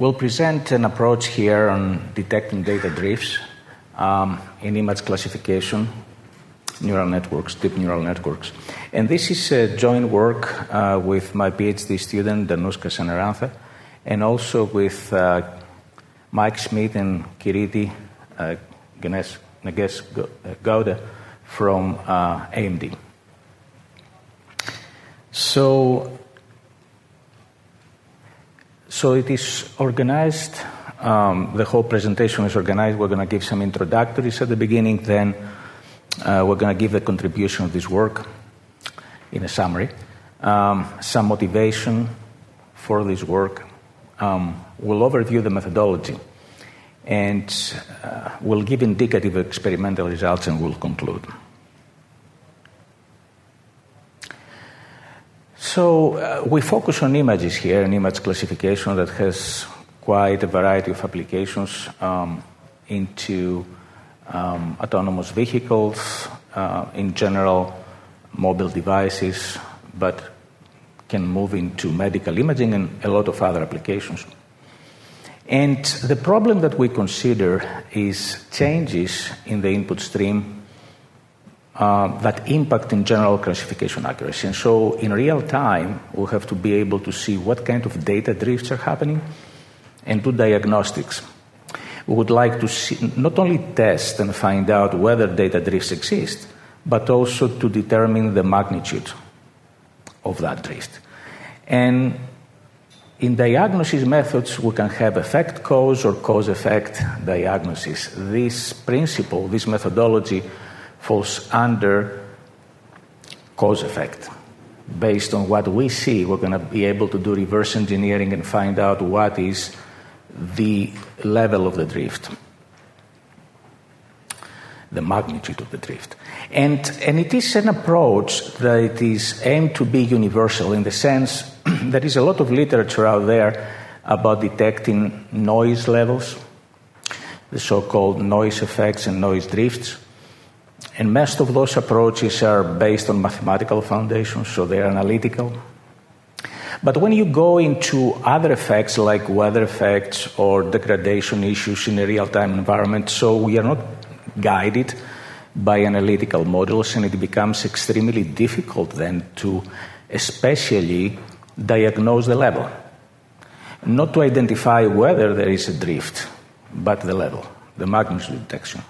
We'll present an approach here on detecting data drifts in image classification, neural networks, deep neural networks. And this is a joint work with my PhD student, Danuska Sanarantha, and also with Mike Smith and Kiriti Gauda from AMD. So it is organized, the whole presentation is organized. We're going to give some introductories at the beginning, then we're going to give the contribution of this work in a summary, some motivation for this work. We'll overview the methodology, and we'll give indicative experimental results, and we'll conclude. So we focus on images here, and image classification that has quite a variety of applications into autonomous vehicles, in general, mobile devices, but can move into medical imaging and a lot of other applications. And the problem that we consider is changes in the input stream that impact in general classification accuracy. And so in real time, we'll have to be able to see what kind of data drifts are happening and do diagnostics. We would like to see, not only test and find out whether data drifts exist, but also to determine the magnitude of that drift. And in diagnosis methods, we can have effect-cause or cause-effect diagnosis. This principle, this methodology, falls under cause-effect. Based on what we see, we're going to be able to do reverse engineering and find out what is the level of the drift, the magnitude of the drift. And it is an approach that is aimed to be universal in the sense there is a lot of literature out there about detecting noise levels, the so-called noise effects and noise drifts. And most of those approaches are based on mathematical foundations, so they're analytical. But when you go into other effects like weather effects or degradation issues in a real-time environment, so we are not guided by analytical models, and it becomes extremely difficult then to especially diagnose the level. Not to identify whether there is a drift, but the level, the magnitude detection.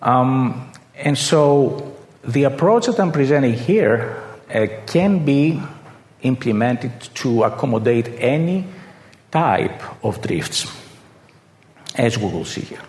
And so the approach that I'm presenting here can be implemented to accommodate any type of drifts, as we will see here.